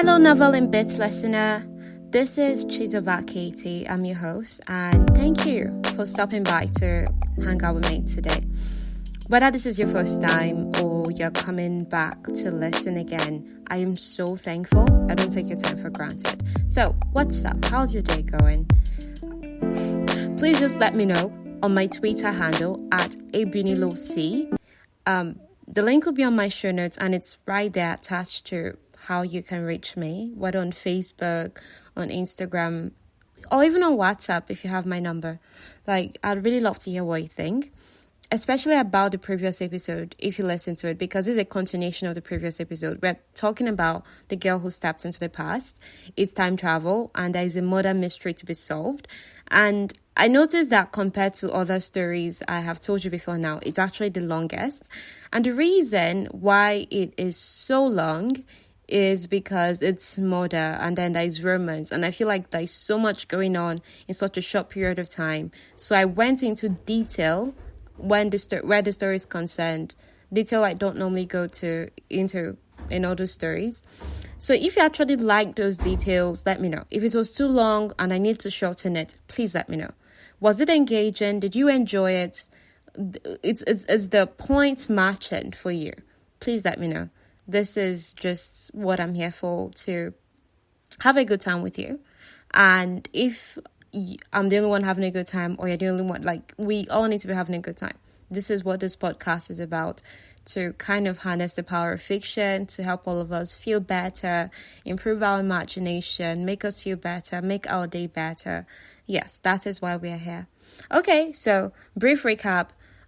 Hello, Novel in Bits listener. This is She's About Katie. I'm your host, and thank you for stopping by to hang out with me today. Whether this is your first time or you're coming back to listen again, I am so thankful. I don't take your time for granted. So, what's up? How's your day going? Please just let me know on my Twitter handle at abuniloc. The link will be on my show notes, and it's right there attached to how you can reach me, whether on Facebook, on Instagram, or even on WhatsApp if you have my number. I'd really love to hear what you think, especially about the previous episode, if you listen to it, because this is a continuation of the previous episode. We're talking about the girl who stepped into the past. It's time travel, and there is a murder mystery to be solved. And I noticed that compared to other stories I have told you before now, it's actually the longest. And the reason why it is so long is because it's murder and then there's romance, and I feel like there's so much going on in such a short period of time. So I went into detail where the story is concerned, detail I don't normally go into in other stories. So if you actually like those details, let me know. If it was too long and I need to shorten it, please let me know. Was it engaging? Did you enjoy it? It's the points matching for you? Please let me know. This is just what I'm here for, to have a good time with you. And if I'm the only one having a good time, or you're the only one, we all need to be having a good time. This is what this podcast is about, to kind of harness the power of fiction, to help all of us feel better, improve our imagination, make us feel better, make our day better. Yes, that is why we are here. Okay, so brief recap.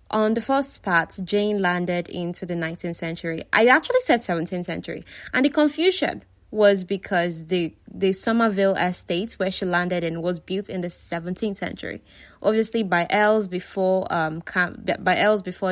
On the first part, Jane landed into the 19th century. I actually said 17th century. And the confusion was because the Somerville estate where she landed in was built in the 17th century. Obviously by Earls before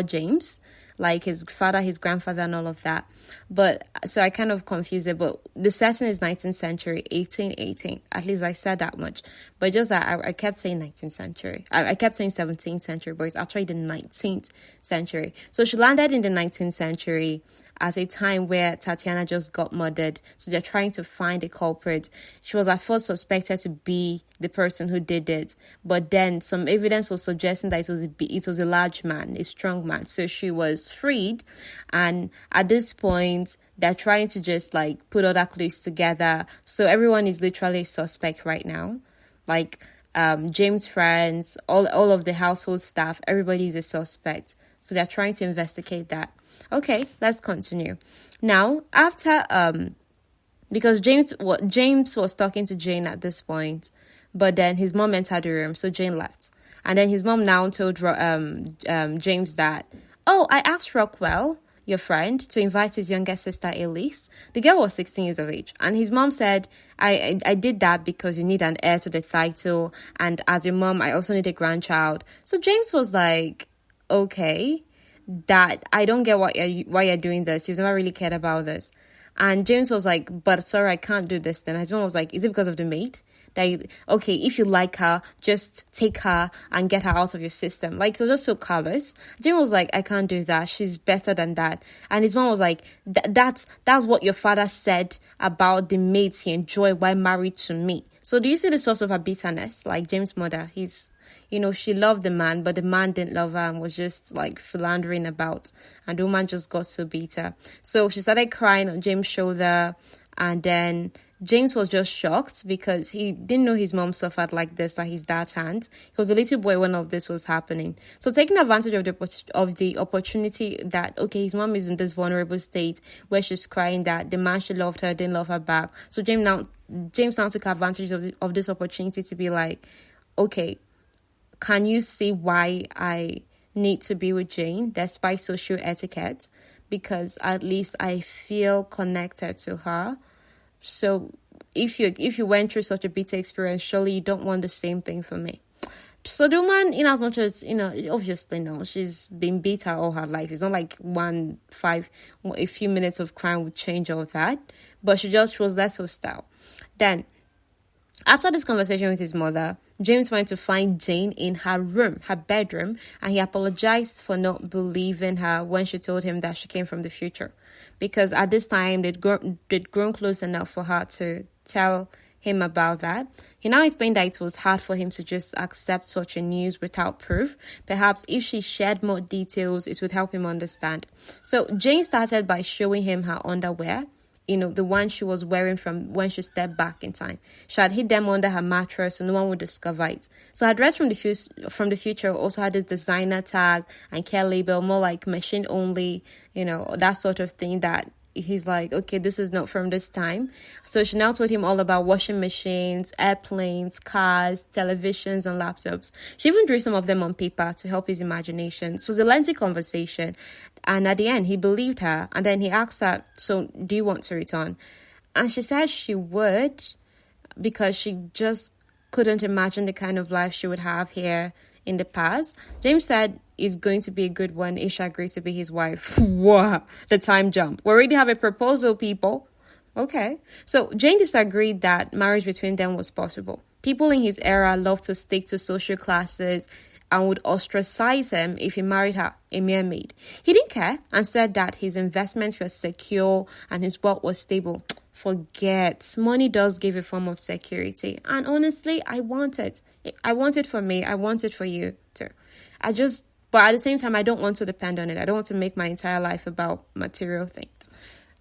James, like his father, his grandfather, and all of that. But so I kind of confused it. But the setting is 19th century, 1818. At least I said that much. But just that I kept saying 19th century. I kept saying 17th century, but it's actually the 19th century. So she landed in the 19th century at a time where Tatiana just got murdered. So they're trying to find a culprit. She was at first suspected to be the person who did it. But then some evidence was suggesting that it was a large man, a strong man. So she was freed. And at this point, they're trying to just put all that clues together. So everyone is literally a suspect right now. James' friends, all of the household staff, everybody is a suspect. So they're trying to investigate that. Okay, let's continue. Now, after because James was talking to Jane at this point, but then his mom entered the room, so Jane left. And then his mom now told James that, oh, I asked Rockwell, your friend, to invite his younger sister Elise. The girl was 16 years of age, and his mom said, I did that because you need an heir to the title, and as your mom, I also need a grandchild. So James was like, okay, that I don't get why you're doing this. You've never really cared about this. And James was like, but sorry, I can't do this then. His mom was like, is it because of the maid? Okay, if you like her, just take her and get her out of your system. It was just so callous. James was like, I can't do that. She's better than that. And his mom was like, that's what your father said about the maids he enjoyed while married to me. So do you see the source of her bitterness? James' mother, she loved the man, but the man didn't love her and was just philandering about. And the woman just got so bitter. So she started crying on James' shoulder. And then James was just shocked because he didn't know his mom suffered like this at his dad's hands. He was a little boy when all of this was happening. So taking advantage of the opportunity that, okay, his mom is in this vulnerable state where she's crying that the man she loved her didn't love her back. So James now took advantage of this opportunity to be like, okay, can you see why I need to be with Jane despite social etiquette? Because at least I feel connected to her. So if you went through such a bitter experience, surely you don't want the same thing for me. So the woman, in as much as, obviously no, she's been bitter all her life. It's not like a few minutes of crying would change all that. But she just was less hostile. Then, after this conversation with his mother, James went to find Jane in her room, her bedroom, and he apologized for not believing her when she told him that she came from the future. Because at this time, they'd grown close enough for her to tell him about that. He now explained that it was hard for him to just accept such a news without proof. Perhaps if she shared more details, it would help him understand. So Jane started by showing him her underwear, the one she was wearing from when she stepped back in time. She had hid them under her mattress so no one would discover it. So her dress from the future also had this designer tag and care label, more like machine only, that sort of thing that he's like, okay, this is not from this time. So she now told him all about washing machines, airplanes, cars, televisions, and laptops. She even drew some of them on paper to help his imagination. So it was a lengthy conversation. And at the end, he believed her. And then he asked her, so do you want to return? And she said she would, because she just couldn't imagine the kind of life she would have here in the past. James said it's going to be a good one if she agreed to be his wife. Wow, the time jump. We already have a proposal, people. Okay. So Jane disagreed that marriage between them was possible. People in his era loved to stick to social classes and would ostracize him if he married her, a mere maid. He didn't care and said that his investments were secure and his wealth was stable. Forget. Money does give a form of security. And honestly, I want it. I want it for me. I want it for you too. But at the same time, I don't want to depend on it. I don't want to make my entire life about material things.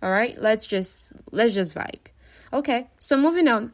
All right, let's just vibe. Okay, so moving on.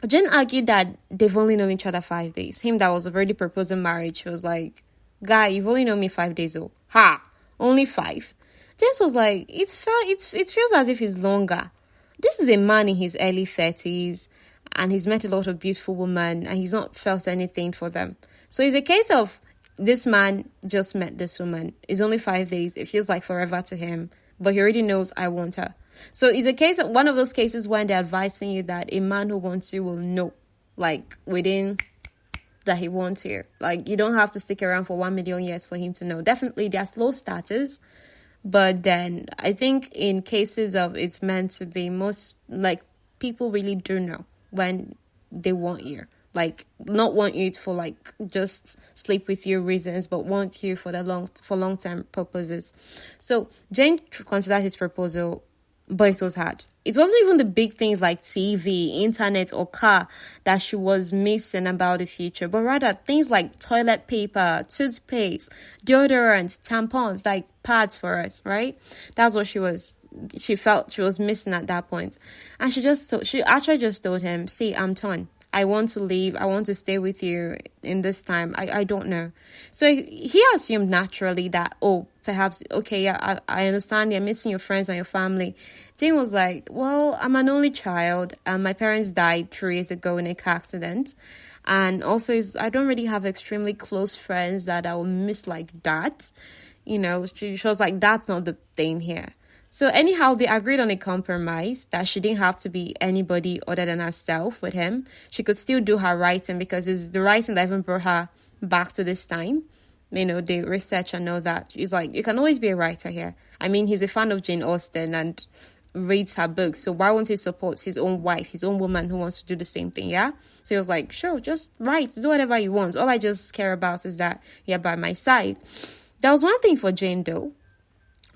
Jen argued that they've only known each other 5 days. Him that was already proposing marriage was like, guy, you've only known me 5 days old. Ha! Only 5. James was like, it feels as if it's longer. This is a man in his early 30s and he's met a lot of beautiful women and he's not felt anything for them. So it's a case of this man just met this woman. It's only 5 days. It feels like forever to him, but he already knows I want her. So it's a case of one of those cases when they're advising you that a man who wants you will know, like within that he wants you. Like you don't have to stick around for 1 million years for him to know. Definitely they're slow starters, but then I think in cases of it's meant to be, most like people really do know when they want you. Like not want you for like just sleep with you reasons, but want you for long-term purposes. So Jane considered his proposal, but it was hard. It wasn't even the big things like TV, internet, or car that she was missing about the future, but rather things like toilet paper, toothpaste, deodorant, tampons, like pads for us, right? That's what she felt she was missing at that point. And she actually just told him, see, I'm torn. I want to leave. I want to stay with you in this time. I don't know. So he assumed naturally that, perhaps, okay, yeah, I understand you're missing your friends and your family. Jane was like, well, I'm an only child. And my parents died 3 years ago in a car accident. And also, I don't really have extremely close friends that I will miss like that. She was like, that's not the thing here. So anyhow, they agreed on a compromise that she didn't have to be anybody other than herself with him. She could still do her writing because it's the writing that even brought her back to this time. The research and all that. She's like, you can always be a writer here. I mean, he's a fan of Jane Austen and reads her books. So why won't he support his own wife, his own woman who wants to do the same thing, yeah? So he was like, sure, just write, do whatever you want. All I just care about is that you're by my side. There was one thing for Jane, though.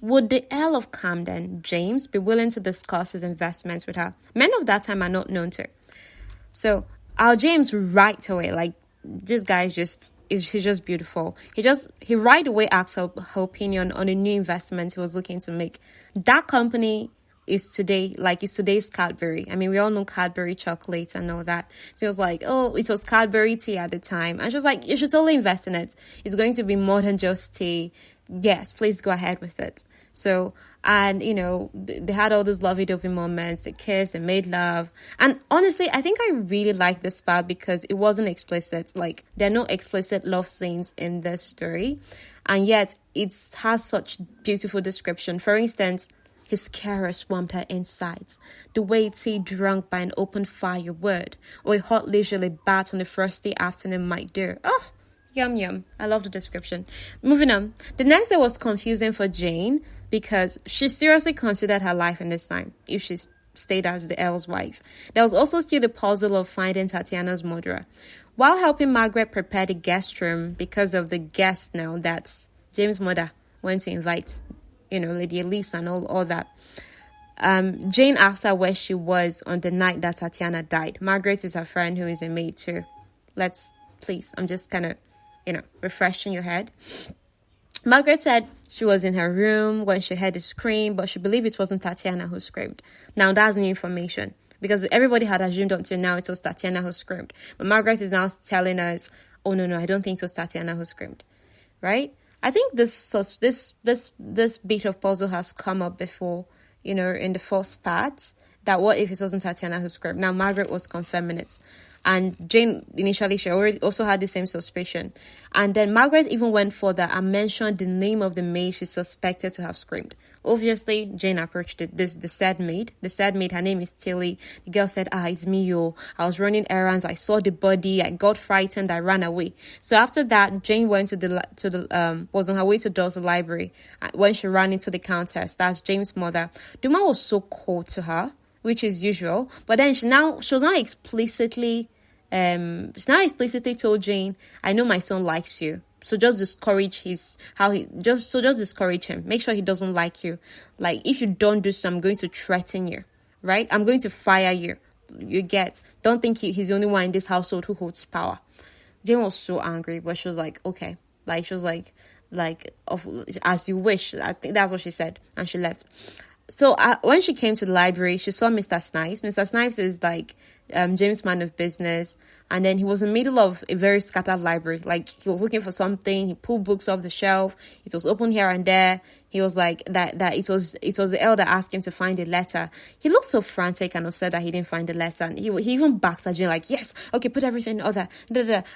Would the Earl of Camden, James, be willing to discuss his investments with her? Men of that time are not known to. So our James right away, like this guy he's just beautiful. He right away asked her opinion on a new investment he was looking to make. That company is today's Cadbury. I mean, we all know Cadbury chocolate and all that. So it was like, it was Cadbury tea at the time. And she was like, you should totally invest in it. It's going to be more than just tea. Yes, please go ahead with it. So, and, they had all those lovey-dovey moments. They kissed, they made love. And honestly, I think I really like this part because it wasn't explicit. Like, there are no explicit love scenes in this story. And yet, it has such beautiful description. For instance, his caress warmed her insides. The way tea drunk by an open fire would, or a hot leisurely bath on a frosty afternoon might do. Oh, yum, yum. I love the description. Moving on. The next day was confusing for Jane because she seriously considered her life in this time. If she's stayed as the Earl's wife. There was also still the puzzle of finding Tatiana's murderer. While helping Margaret prepare the guest room because of the guest now that James' mother went to invite, Lady Elise and all that, Jane asked her where she was on the night that Tatiana died. Margaret is her friend who is a maid too. Please, I'm just kind of, refreshing your head. Margaret said she was in her room when she heard a scream, but she believed it wasn't Tatiana who screamed. Now, that's new information because everybody had assumed until now it was Tatiana who screamed. But Margaret is now telling us, oh, no, I don't think it was Tatiana who screamed, right? I think this bit of puzzle has come up before, in the first part, that what if it wasn't Tatiana who screamed? Now, Margaret was confirming it. And Jane, initially, she already also had the same suspicion. And then Margaret even went further and mentioned the name of the maid she suspected to have screamed. Obviously, Jane approached the said maid. The said maid, her name is Tilly. The girl said, it's me, yo. I was running errands. I saw the body. I got frightened. I ran away. So after that, Jane went was on her way to the library. When she ran into the countess, that's James' mother. The man was so cold to her, which is usual, but then she was not explicitly told Jane, I know my son likes you, so just discourage just discourage him. Make sure he doesn't like you. Like, if you don't do so, I'm going to threaten you, right? I'm going to fire you. Don't think he's the only one in this household who holds power. Jane was so angry, but she was like, okay. Like, she was like, as you wish. I think that's what she said, and she left. So when she came to the library, she saw Mr. Snipes. Mr. Snipes is like James' man of business. And then he was in the middle of a very scattered library. Like, he was looking for something. He pulled books off the shelf. It was open here and there. He was like, that it was the elder asked him to find a letter. He looked so frantic and upset that he didn't find the letter. And he even backed at Jane like, yes, okay, put everything in order.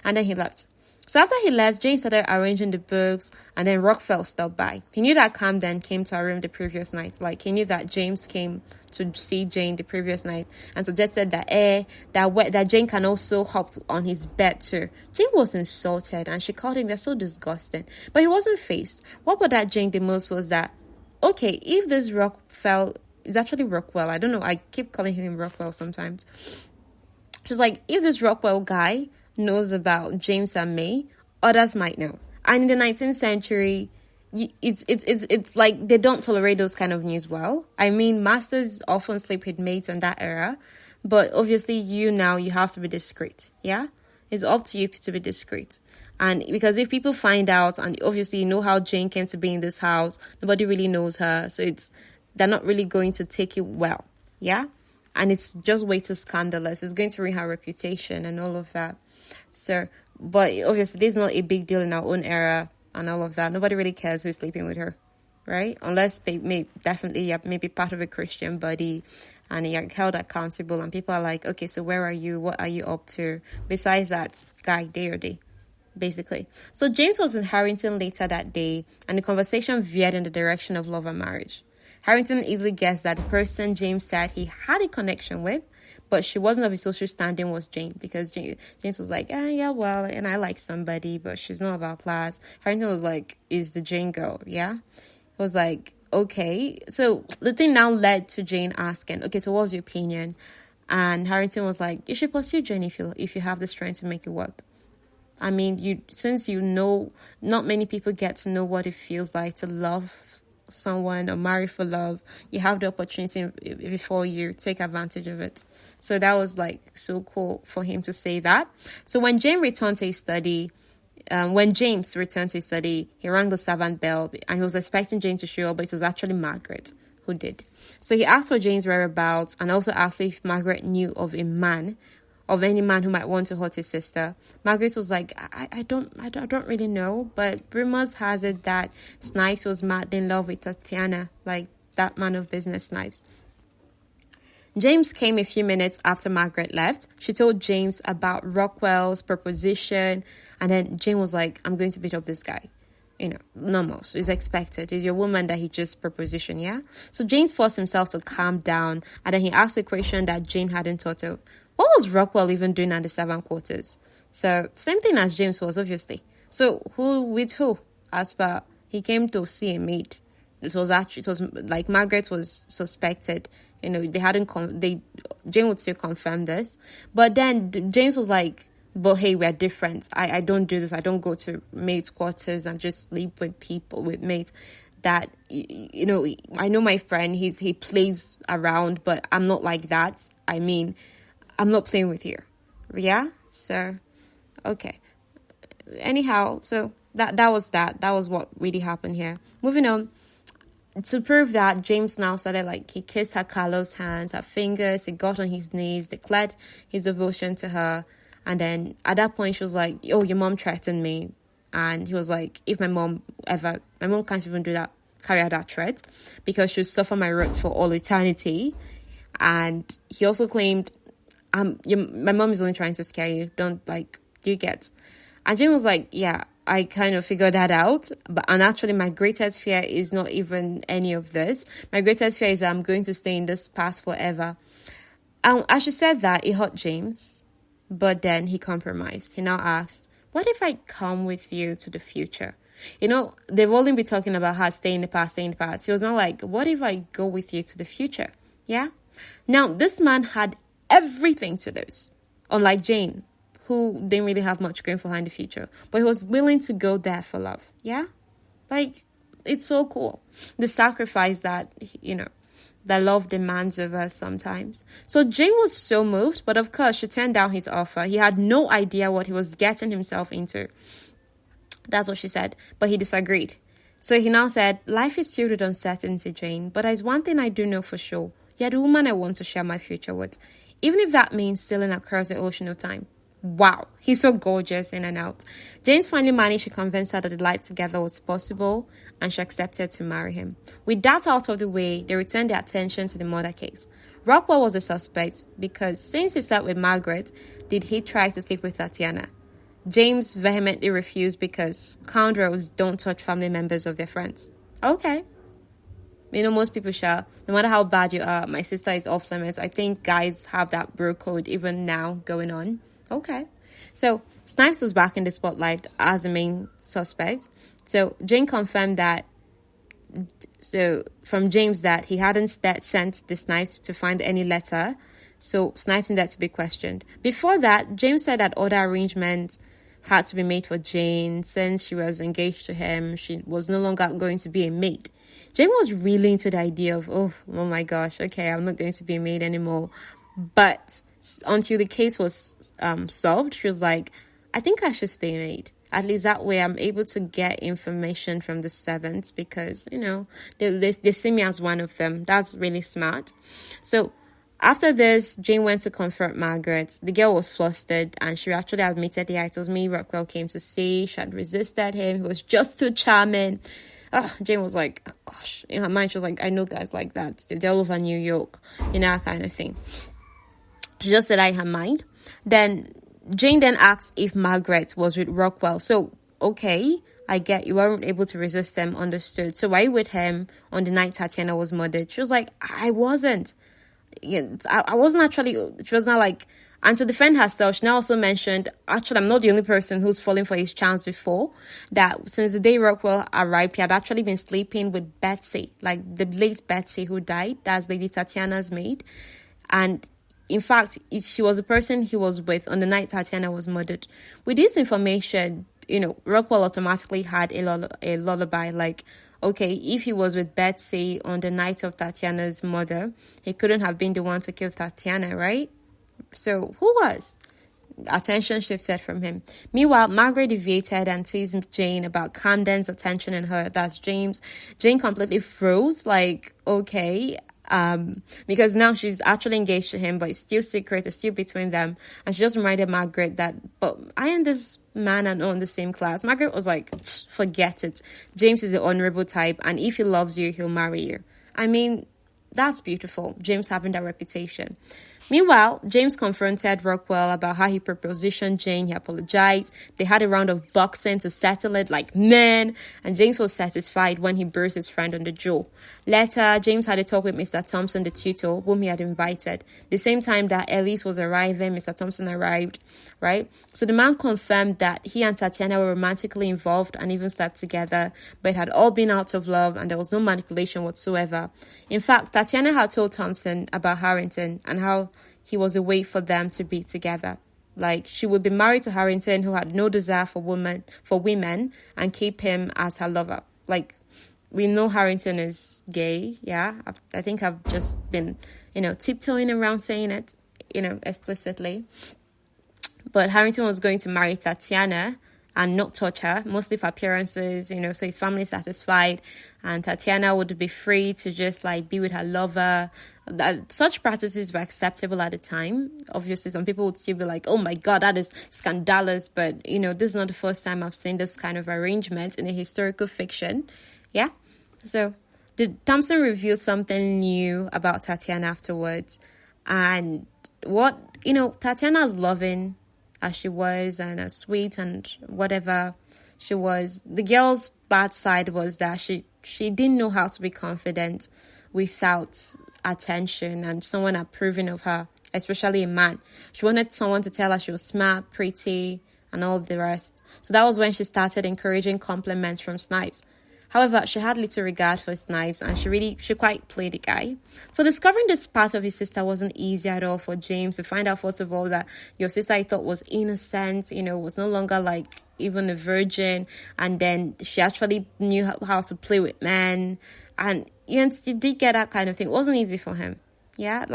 And then he left. So after he left, Jane started arranging the books, and then Rockwell stopped by. He knew that Camden came to our room the previous night. Like, he knew that James came to see Jane the previous night, and suggested that Jane can also hop on his bed too. Jane was insulted, and she called him, "You're so disgusting." But he wasn't faced. What bothered Jane the most was that, okay, if this Rockwell is actually Rockwell, I don't know, I keep calling him Rockwell sometimes. She was like, if this Rockwell guy knows about James and May, others might know. And in the 19th century, it's like they don't tolerate those kind of news well. I mean, masters often sleep with maids in that era, but obviously you have to be discreet. Yeah, it's up to you to be discreet. And because if people find out, and obviously you know how Jane came to be in this house, nobody really knows her, so they're not really going to take it well. Yeah, and it's just way too scandalous. It's going to ruin her reputation and all of that. So, but obviously this is not a big deal in our own era and all of that. Nobody really cares who's sleeping with her, right? Unless maybe part of a Christian body and you're held accountable and people are like, okay, so where are you? What are you up to? Besides that, guy, day or day, basically. So James was in Harrington later that day, and the conversation veered in the direction of love and marriage. Harrington easily guessed that the person James said he had a connection with, but she wasn't of a social standing, was Jane, because James was like, yeah, well, and I like somebody, but she's not of our class. Harrington was like, is the Jane girl, yeah? It was like, okay. So the thing now led to Jane asking, okay, so what's your opinion? And Harrington was like, you should pursue Jane if you have the strength to make it work. I mean, since not many people get to know what it feels like to love someone or marry for love, you have the opportunity before you take advantage of it. So that was like so cool for him to say that. So when James returned to his study, he rang the servant bell, and he was expecting Jane to show up, but it was actually Margaret who did. So he asked for Jane's whereabouts and also asked if Margaret knew of any man who might want to hurt his sister. Margaret was like, I don't really know, but rumors has it that Snipes was madly in love with Tatiana, like that man of business Snipes. James came a few minutes after Margaret left. She told James about Rockwell's proposition, and then Jane was like, I'm going to beat up this guy. Normal. So it's expected. It's your woman that he just propositioned, yeah? So James forced himself to calm down, and then he asked a question that Jane hadn't thought of. What was Rockwell even doing at the servant quarters? So, same thing as James was, obviously. So, who? As per, he came to see a maid. It was like Margaret was suspected, They hadn't Jane would still confirm this. But then James was like, but hey, we're different. I don't do this. I don't go to mates' quarters and just sleep with mates. That, I know my friend, he plays around, but I'm not like that. I mean, I'm not playing with you. Yeah? So, okay. Anyhow, so that was that. That was what really happened here. Moving on. To prove that, James now started, like, he kissed her callous hands, her fingers, he got on his knees, declared his devotion to her. And then at that point, she was like, oh, your mom threatened me. And he was like, if my mom can't even carry out that threat, because she'll suffer my wrath for all eternity. And he also claimed, my mom is only trying to scare you. Do you get? And Jane was like, yeah, I kind of figured that out. And actually, my greatest fear is not even any of this. My greatest fear is that I'm going to stay in this past forever. And as she said that, it hurt James. But then he compromised. He now asked, what if I come with you to the future? They've only been talking about how stay in the past. He was now like, what if I go with you to the future? Yeah? Now, this man had everything to lose. Unlike Jane, who didn't really have much going for her in the future. But he was willing to go there for love. Yeah? It's so cool. The sacrifice that, that love demands of us sometimes. So Jane was so moved, but of course she turned down his offer. He had no idea what he was getting himself into. That's what she said. But he disagreed. So he now said, life is filled with uncertainty, Jane, but there's one thing I do know for sure. You're the woman I want to share my future with, even if that means sailing across the ocean of time. Wow, he's so gorgeous in and out. James finally managed to convince her that the life together was possible, and she accepted to marry him. With that out of the way, they returned their attention to the murder case. Rockwell was a suspect because since he slept with Margaret, did he try to sleep with Tatiana? James vehemently refused because scoundrels don't touch family members of their friends. Okay. Most people shall. No matter how bad you are, my sister is off limits. I think guys have that bro code even now going on. Okay. So Snipes was back in the spotlight as the main suspect. So Jane confirmed from James that he hadn't sent the Snipes to find any letter. So Snipes needed to be questioned. Before that, James said that other arrangements had to be made for Jane. Since she was engaged to him, she was no longer going to be a maid. Jane was really into the idea of, oh my gosh, okay, I'm not going to be a maid anymore. But until the case was solved, she was like, I think I should stay maid. At least that way I'm able to get information from the servants because, they see me as one of them. That's really smart. So after this, Jane went to confront Margaret. The girl was flustered and she actually admitted, yeah, it was me Rockwell came to see. She had resisted him. He was just too charming. Jane was like, oh, gosh. In her mind, she was like, I know guys like that. They're all over New York, that kind of thing. She just said that in her mind. Then Jane then asked if Margaret was with Rockwell. So, okay, I get you weren't able to resist him, understood. So why are you with him on the night Tatiana was murdered? She was like, I wasn't. I wasn't actually. She was not like, and to defend herself, she now also mentioned, actually, I'm not the only person who's fallen for his chance before. That since the day Rockwell arrived, he had actually been sleeping with Betsy, like the late Betsy who died. That's Lady Tatiana's maid. And in fact, she was the person he was with on the night Tatiana was murdered. With this information, Rockwell automatically had a lullaby, like, okay, if he was with Betsy on the night of Tatiana's murder, he couldn't have been the one to kill Tatiana, right? So who was? Attention shifted from him. Meanwhile, Margaret deviated and teased Jane about Camden's attention on her. That's James. Jane completely froze, like, okay, because now she's actually engaged to him, but it's still secret, it's still between them. And she just reminded Margaret that, but I and this man are not in the same class. Margaret was like, forget it. James is the honorable type, and if he loves you, he'll marry you. I mean, that's beautiful. James having that reputation. Meanwhile, James confronted Rockwell about how he propositioned Jane. He apologized. They had a round of boxing to settle it like men, and James was satisfied when he bruised his friend on the jaw. Later, James had a talk with Mr. Thompson, the tutor, whom he had invited. The same time that Elise was arriving, Mr. Thompson arrived, right? So the man confirmed that he and Tatiana were romantically involved and even slept together, but it had all been out of love and there was no manipulation whatsoever. In fact, Tatiana had told Thompson about Harrington and how he was a way for them to be together. Like, she would be married to Harrington, who had no desire for women, and keep him as her lover. Like, we know Harrington is gay, yeah. I think I've just been, tiptoeing around saying it, explicitly. But Harrington was going to marry Tatiana and not touch her, mostly for appearances, so his family is satisfied. And Tatiana would be free to just be with her lover. Such practices were acceptable at the time. Obviously, some people would still be like, oh my God, that is scandalous. But, this is not the first time I've seen this kind of arrangement in a historical fiction. Yeah. So Thompson revealed something new about Tatiana afterwards. And what, Tatiana was loving as she was and as sweet and whatever she was. The girl's bad side was that she didn't know how to be confident without attention and someone approving of her, especially a man. She wanted someone to tell her she was smart, pretty, and all the rest. So that was when she started encouraging compliments from Snipes. However, she had little regard for Snipes and she quite played the guy. So discovering this part of his sister wasn't easy at all for James to find out, first of all, that your sister, I thought, was innocent, was no longer even a virgin. And then she actually knew how to play with men. And he did get that kind of thing. It wasn't easy for him. Yeah,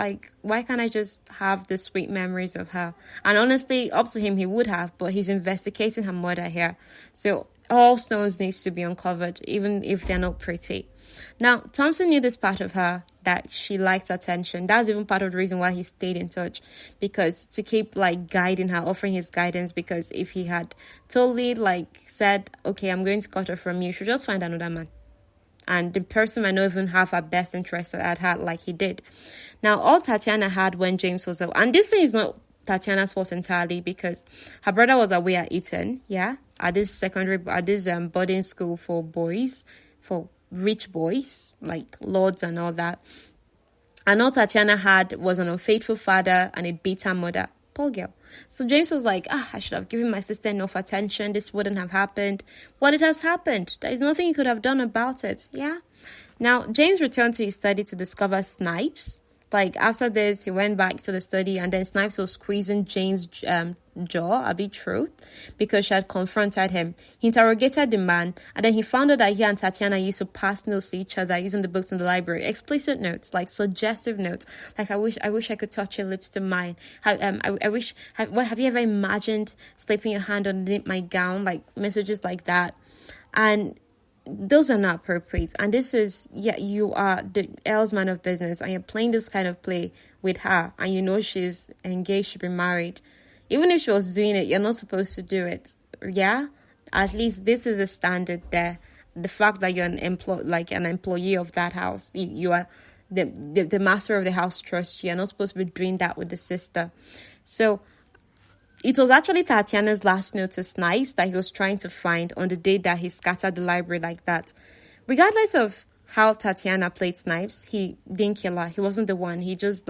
why can't I just have the sweet memories of her? And honestly, up to him, he would have, but he's investigating her murder here. So all stones needs to be uncovered, even if they're not pretty. Now, Thompson knew this part of her, that she liked attention. That's even part of the reason why he stayed in touch, because to keep guiding her, offering his guidance, because if he had totally said, okay, I'm going to cut her from you, she'll just find another man. And the person might not even have her best interest at heart like he did. Now, all Tatiana had when James was out, and this thing is not Tatiana's fault entirely, because her brother was away at Eton, yeah, at this boarding school for boys, for rich boys, like lords and all that. And all Tatiana had was an unfaithful father and a bitter mother. Poor girl. So James was like, I should have given my sister enough attention. This wouldn't have happened. But it has happened. There is nothing he could have done about it. Yeah. Now, James returned to his study to discover Snipes. After this, he went back to the study, and then Snipes was squeezing Jane's jaw, a bit truth, because she had confronted him. He interrogated the man, and then he found out that he and Tatiana used to pass notes to each other using the books in the library. Explicit notes, suggestive notes. I wish I could touch your lips to mine. I wish, have you ever imagined slipping your hand underneath my gown? Messages like that. And those are not appropriate. And this is, you are the L's man of business and you're playing this kind of play with her and she's engaged to be married. Even if she was doing it, you're not supposed to do it. Yeah? At least this is a standard there. The fact that you're an employee of that house, you are the master of the house trusts you. You're not supposed to be doing that with the sister. So it was actually Tatiana's last note to Snipes that he was trying to find on the day that he scattered the library like that. Regardless of how Tatiana played Snipes, he didn't kill her. He wasn't the one. He just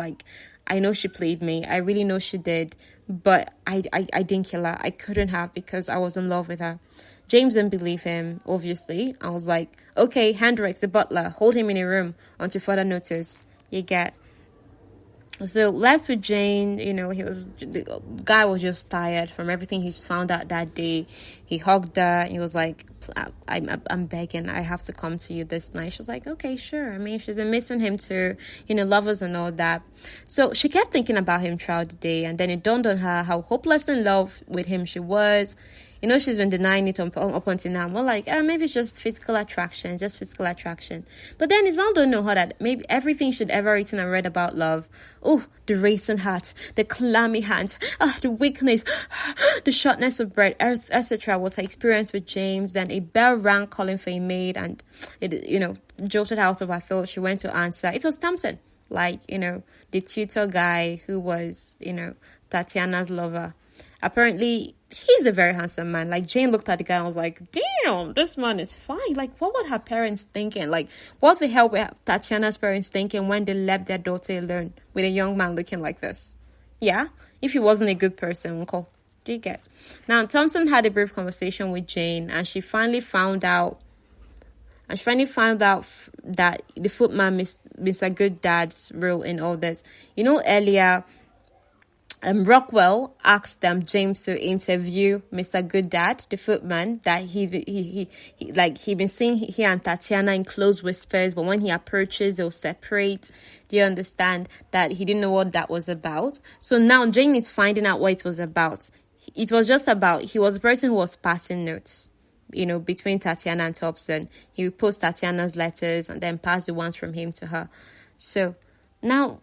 I know she played me. I really know she did. But I didn't kill her. I couldn't have, because I was in love with her. James didn't believe him, obviously. I was like, okay, Hendricks, the butler, hold him in a room until further notice. You get. So left with Jane, the guy was just tired from everything he found out that day. He hugged her. He was like, I'm begging. I have to come to you this night. She was like, okay, sure. I mean, she's been missing him too, lovers and all that. So she kept thinking about him throughout the day. And then it dawned on her how hopeless in love with him she was. She's been denying it up until now. More maybe it's just physical attraction, But then it's not to know her that maybe everything she'd ever written and read about love, the racing heart, the clammy hands, the weakness, the shortness of breath, etc. was her experience with James. Then a bell rang calling for a maid, and it, jolted out of her thought. She went to answer. It was Thompson. like, the tutor guy who was, Tatiana's lover. Apparently, he's a very handsome man. Like, Jane looked at the guy and was like, damn, this man is fine. Like, what were her parents thinking? Like, what the hell were Tatiana's parents thinking when they left their daughter alone with a young man looking like this? Yeah? If he wasn't a good person, uncle. Do you get? Now, Thompson had a brief conversation with Jane, and she finally found out that the footman Mr. Good Dad's role in all this. Earlier, Rockwell asked James to interview Mr. Good Dad, the footman, that he'd been seeing he and Tatiana in close whispers, but when he approaches, they'll separate. Do you understand that he didn't know what that was about? So now Jane is finding out what it was about. It was just about, he was the person who was passing notes, between Tatiana and Thompson. He would post Tatiana's letters and then pass the ones from him to her. So now,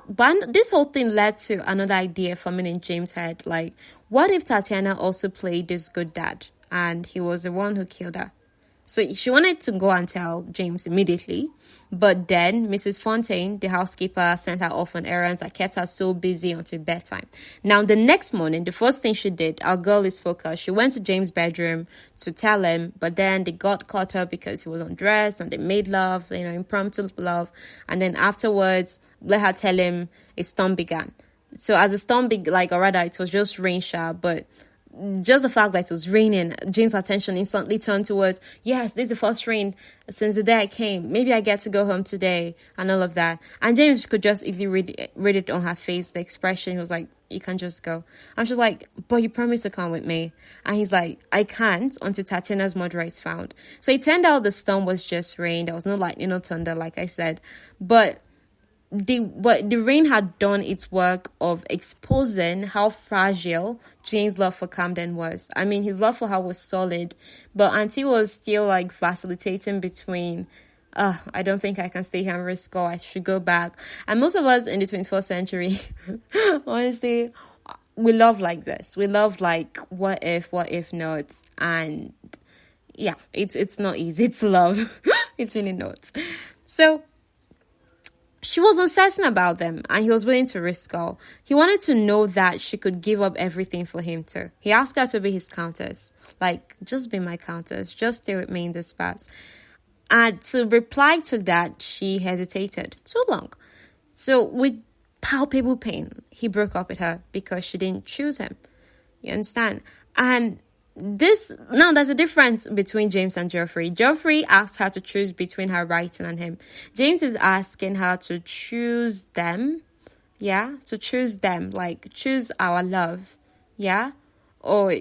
but this whole thing led to another idea forming in James' head. Like, what if Tatiana also played this good dad and he was the one who killed her? So she wanted to go and tell James immediately, but then Mrs. Fontaine, the housekeeper, sent her off on errands that kept her so busy until bedtime. Now, the next morning, the first thing she did, our girl is focused. She went to James' bedroom to tell him, but then they got caught up because he was undressed and they made love, impromptu love. And then afterwards, let her tell him a storm began. So as a storm or rather, it was just rain shower, but just the fact that it was raining, James' attention instantly turned towards, yes, this is the first rain since the day I came. Maybe I get to go home today and all of that. And James could just easily read it on her face, the expression. He was like, you can just go. And she's like, but you promised to come with me. And he's like, I can't until Tatiana's murderer is found. So it turned out the storm was just rain. There was no lightning, no thunder, like I said. But the rain had done its work of exposing how fragile Jane's love for Camden was. I mean, his love for her was solid, but Auntie was still vacillating between, I don't think I can stay here and risk all. I should go back. And most of us in the 21st century, honestly, we love like this. We love what if not? And yeah, it's not easy. It's love. It's really not. So she was uncertain about them, and he was willing to risk all. He wanted to know that she could give up everything for him too. He asked her to be his countess. Just be my countess. Just stay with me in this fast. And to reply to that, she hesitated too long. So with palpable pain, he broke up with her because she didn't choose him. You understand? And there's a difference between James and Geoffrey. Geoffrey asked her to choose between her writing and him. James is asking her to choose them. Yeah, to choose them, choose our love. Yeah, or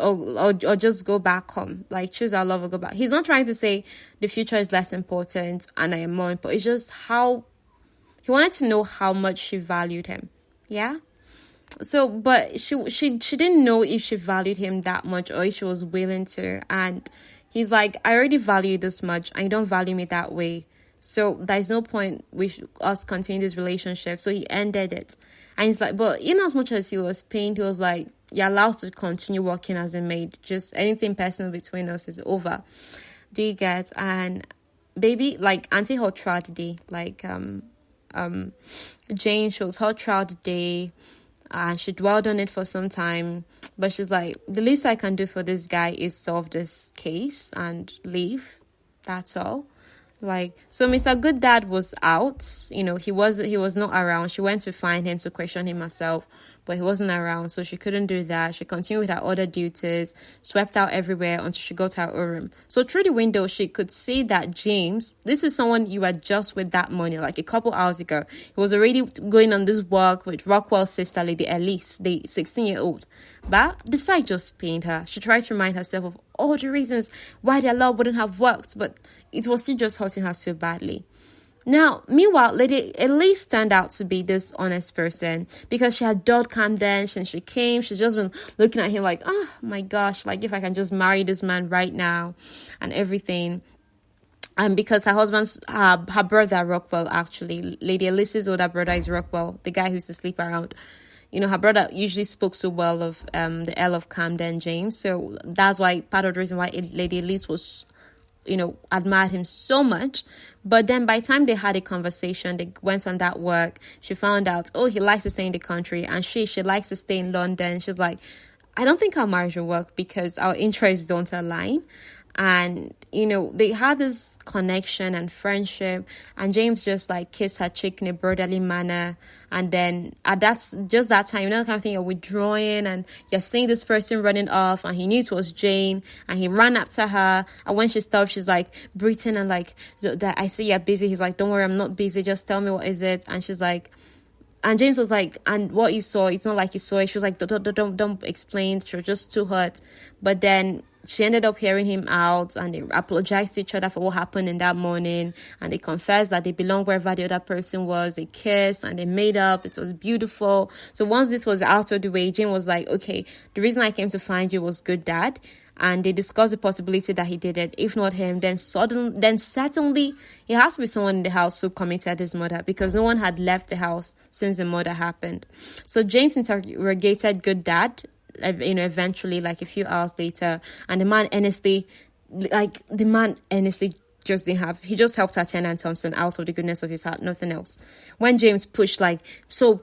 or just go back home. Choose our love or go back. He's not trying to say the future is less important and I am more important. It's just how he wanted to know how much she valued him. Yeah. So, but she didn't know if she valued him that much or if she was willing to. And he's like, I already value you this much and you don't value me that way. So there's no point us continue this relationship. So he ended it. And he's like, but in as much as he was pained, he was like, you're allowed to continue working as a maid. Just anything personal between us is over. Do you get? And baby, Auntie hot throughout the day. Jane, she was hot throughout the day. And she dwelled on it for some time. But she's like, the least I can do for this guy is solve this case and leave. That's all. So Mr. Good Dad was out. He was not around. She went to find him to question him herself, but he wasn't around, so she couldn't do that. She continued with her other duties, swept out everywhere until she got to her own room. So through the window, she could see that James, this is someone you were just with that morning, a couple hours ago. He was already going on this walk with Rockwell's sister, Lady Elise, the 16-year-old. But the sight just pained her. She tried to remind herself of all the reasons why their love wouldn't have worked, but it was still just hurting her so badly. Now, meanwhile, Lady Elise turned out to be this honest person because she had adored Camden since she came. She's just been looking at him like, oh my gosh, if I can just marry this man right now and everything. And because her brother Rockwell, actually, Lady Elise's older brother is Rockwell, the guy who used to sleep around. Her brother usually spoke so well of the Earl of Camden, James. So that's why part of the reason why Lady Elise was admired him so much. But then by the time they had a conversation, they went on that work. She found out, oh, he likes to stay in the country, and she likes to stay in London. She's like, I don't think our marriage will work because our interests don't align. And, they had this connection and friendship, and James just like kissed her cheek in a brotherly manner. And then at that time, kind of thing, you're withdrawing and you're seeing this person running off, and he knew it was Jane, and he ran after her. And when she stopped, she's like breathing and like, that I see you're busy. He's like, don't worry, I'm not busy. Just tell me, what is it? And she's like, and James was like, and what you saw, it's not like you saw it. She was like, don't explain. She was just too hurt. But then she ended up hearing him out, and they apologized to each other for what happened in that morning. And they confessed that they belonged wherever the other person was. They kissed and they made up. It was beautiful. So once this was out of the way, Jane was like, okay, the reason I came to find you was good, Dad. And they discussed the possibility that he did it. If not him, then certainly it has to be someone in the house who committed his murder, because no one had left the house since the murder happened. So James interrogated good Dad, eventually, like a few hours later, and the man honestly just didn't have. He just helped Tatiana and Thompson out of the goodness of his heart, nothing else. When James pushed, like, so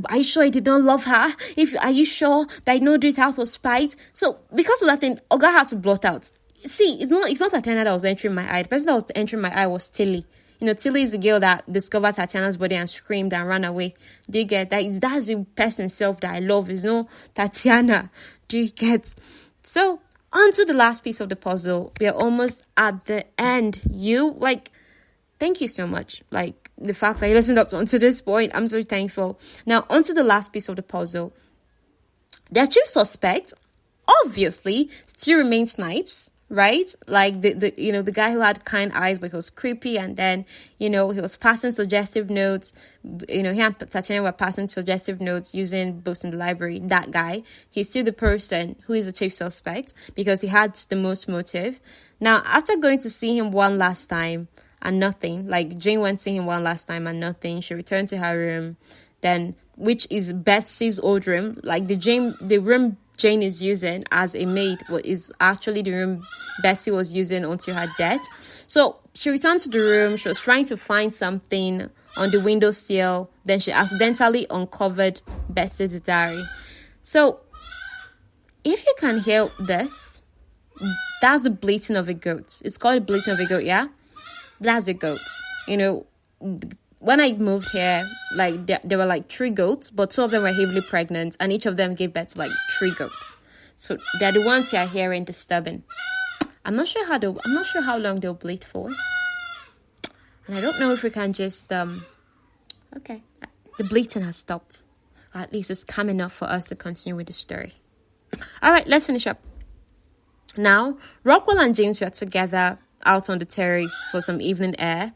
are you sure he did not love her? Are you sure that he did not do it out of spite? So because of that thing, Oga had to blot out. See, it's not Tatiana that was entering my eye. The person that was entering my eye was Tilly. Tilly is the girl that discovered Tatiana's body and screamed and ran away. Do you get that? That's the person self that I love. It's no Tatiana. Do you get? So on to the last piece of the puzzle. We are almost at the end. Thank you so much. Like, the fact that you listened up to this point, I'm so thankful. Now, on to the last piece of the puzzle. Their chief suspect, obviously, still remains Snipes, right? Like, the guy who had kind eyes, but he was creepy, and then, he was passing suggestive notes. He and Tatiana were passing suggestive notes using books in the library. That guy, he's still the person who is the chief suspect because he had the most motive. Now, after going to see him one last time and nothing, like Jane went to see him one last time and nothing, she returned to her room, then, which is Betsy's old room, like the room Jane is using as a maid is actually the room Betsy was using until her death. So she returned to the room. She was trying to find something on the windowsill. Then she accidentally uncovered Betsy's diary. So if you can hear this, that's the bleating of a goat. It's called the bleating of a goat, yeah? That's a goat. When I moved here, like there were like 3 goats, but 2 of them were heavily pregnant, and each of them gave birth to like 3 goats. So they're the ones you are hearing disturbing. I'm not sure how long they'll bleat for, and I don't know if we can just okay, the bleating has stopped. Or at least it's calm enough for us to continue with the story. All right, let's finish up. Now, Rockwell and James were together out on the terrace for some evening air.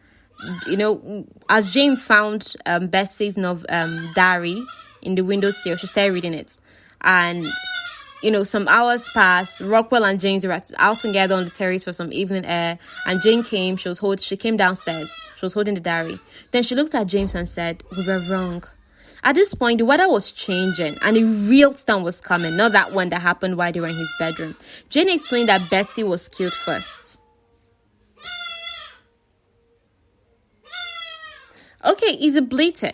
As Jane found Betsy's diary in the windowsill, she started reading it. And, some hours passed. Rockwell and Jane were out together on the terrace for some evening air. And Jane came. She came downstairs. She was holding the diary. Then she looked at James and said, "We were wrong." At this point, the weather was changing and a real storm was coming. Not that one that happened while they were in his bedroom. Jane explained that Betsy was killed first. Okay, he's a bleating.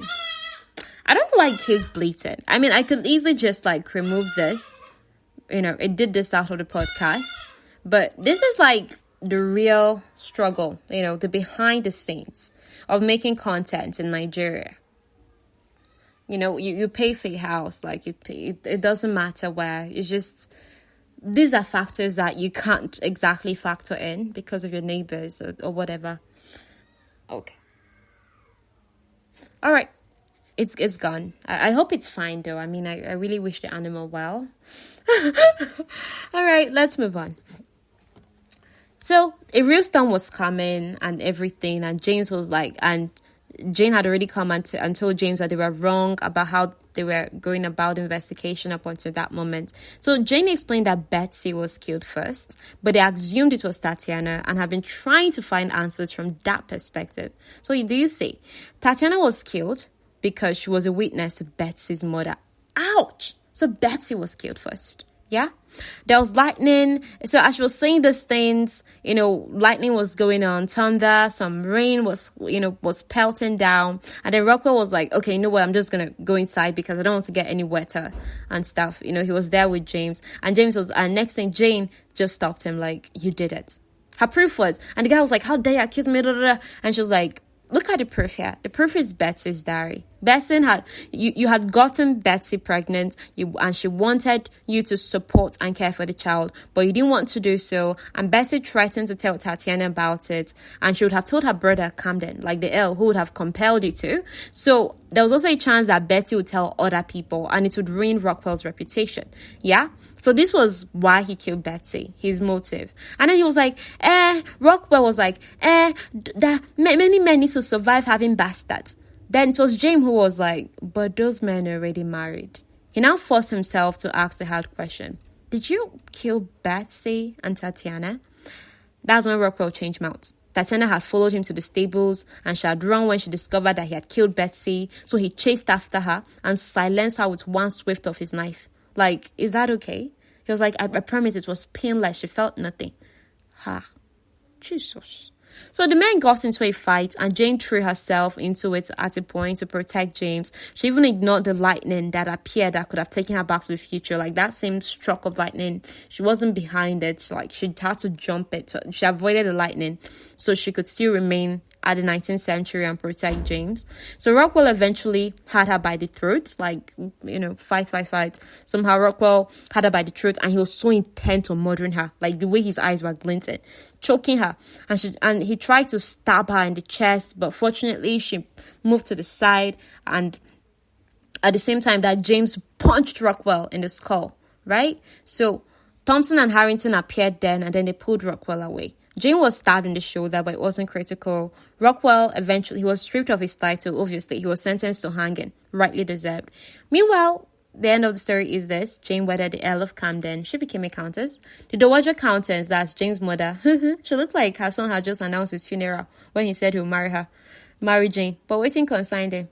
I don't like his bleating. I mean, I could easily just like remove this. It did this out of the podcast. But this is like the real struggle, the behind the scenes of making content in Nigeria. You pay for your house, like it doesn't matter where. It's just, these are factors that you can't exactly factor in because of your neighbors or whatever. Okay. All right, it's gone. I hope it's fine though. I mean, I really wish the animal well. All right, let's move on. So a real storm was coming and everything, and Jane had already come and told James that they were wrong about how they were going about the investigation up until that moment. So Jane explained that Betsy was killed first, but they assumed it was Tatiana and have been trying to find answers from that perspective. So do you see? Tatiana was killed because she was a witness to Betsy's murder. Ouch! So Betsy was killed first. Yeah. There was lightning. So as she was saying these things, lightning was going on, thunder, some rain was pelting down. And then Rockwell was like, okay, you know what? I'm just going to go inside because I don't want to get any wetter and stuff. He was there with James. And next thing, Jane just stopped him like, you did it. Her proof was, and the guy was like, how dare you accuse me? And she was like, look at the proof here. The proof is Betsy's diary. Betsy you had gotten Betsy pregnant, and she wanted you to support and care for the child, but you didn't want to do so. And Betsy threatened to tell Tatiana about it, and she would have told her brother Camden, like the Earl, who would have compelled you to. So there was also a chance that Betsy would tell other people, and it would ruin Rockwell's reputation. Yeah. So this was why he killed Betsy, his motive. And then he was like, Rockwell was like, many men need to survive having bastards. Then it was James who was like, but those men are already married. He now forced himself to ask the hard question. Did you kill Betsy and Tatiana? That's when Rockwell changed mouth. Tatiana had followed him to the stables, and she had run when she discovered that he had killed Betsy. So he chased after her and silenced her with one swift of his knife. Like, is that okay? He was like, I promise it was painless. She felt nothing. Jesus. So the men got into a fight, and Jane threw herself into it at a point to protect James. She even ignored the lightning that appeared that could have taken her back to the future. Like that same stroke of lightning, she wasn't behind it. Like she had to jump it. She avoided the lightning so she could still remain at the 19th century and protect James. So Rockwell eventually had her by the throat, like, fight. Somehow Rockwell had her by the throat, and he was so intent on murdering her, like the way his eyes were glinting, choking her. And he tried to stab her in the chest, but fortunately she moved to the side, and at the same time that James punched Rockwell in the skull, right? So Thompson and Harrington appeared then, and then they pulled Rockwell away. Jane was stabbed in the shoulder, but it wasn't critical. Rockwell eventually, he was stripped of his title. Obviously, he was sentenced to hanging, rightly deserved. Meanwhile, the end of the story is this. Jane wedded the Earl of Camden. She became a countess. The Dowager Countess, that's Jane's mother, she looked like her son had just announced his funeral when he said he'll marry Jane. But waiting consigned him.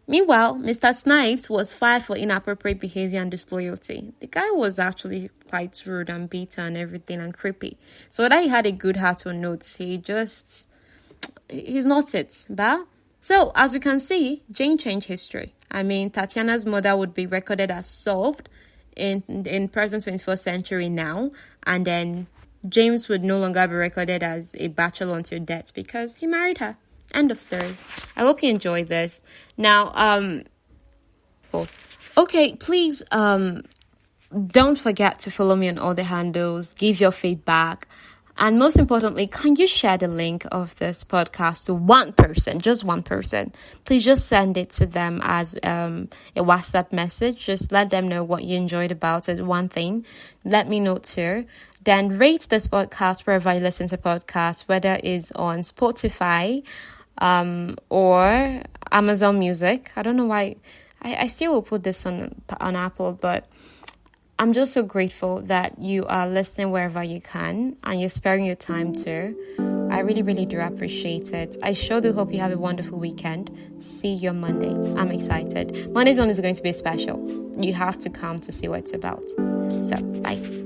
Meanwhile, Mr. Snipes was fired for inappropriate behavior and disloyalty. The guy was actually quite rude and bitter and everything and creepy. So whether he had a good heart or not, he's not it. But so as we can see, Jane changed history. I mean, Tatiana's murder would be recorded as solved in present 21st century now, and then James would no longer be recorded as a bachelor until death because he married her. End of story. I hope you enjoyed this. Now, please, don't forget to follow me on all the handles, give your feedback, and most importantly, can you share the link of this podcast to one person, just one person? Please just send it to them as a WhatsApp message. Just let them know what you enjoyed about it, one thing. Let me know too. Then rate this podcast wherever you listen to podcasts, whether it's on Spotify, or Amazon Music. I don't know why I still will put this on Apple, but I'm just so grateful that you are listening wherever you can and you're sparing your time too. I really, really do appreciate it. I sure do hope you have a wonderful weekend. See you on Monday. I'm excited. Monday's one is going to be special. You have to come to see what it's about. So, bye.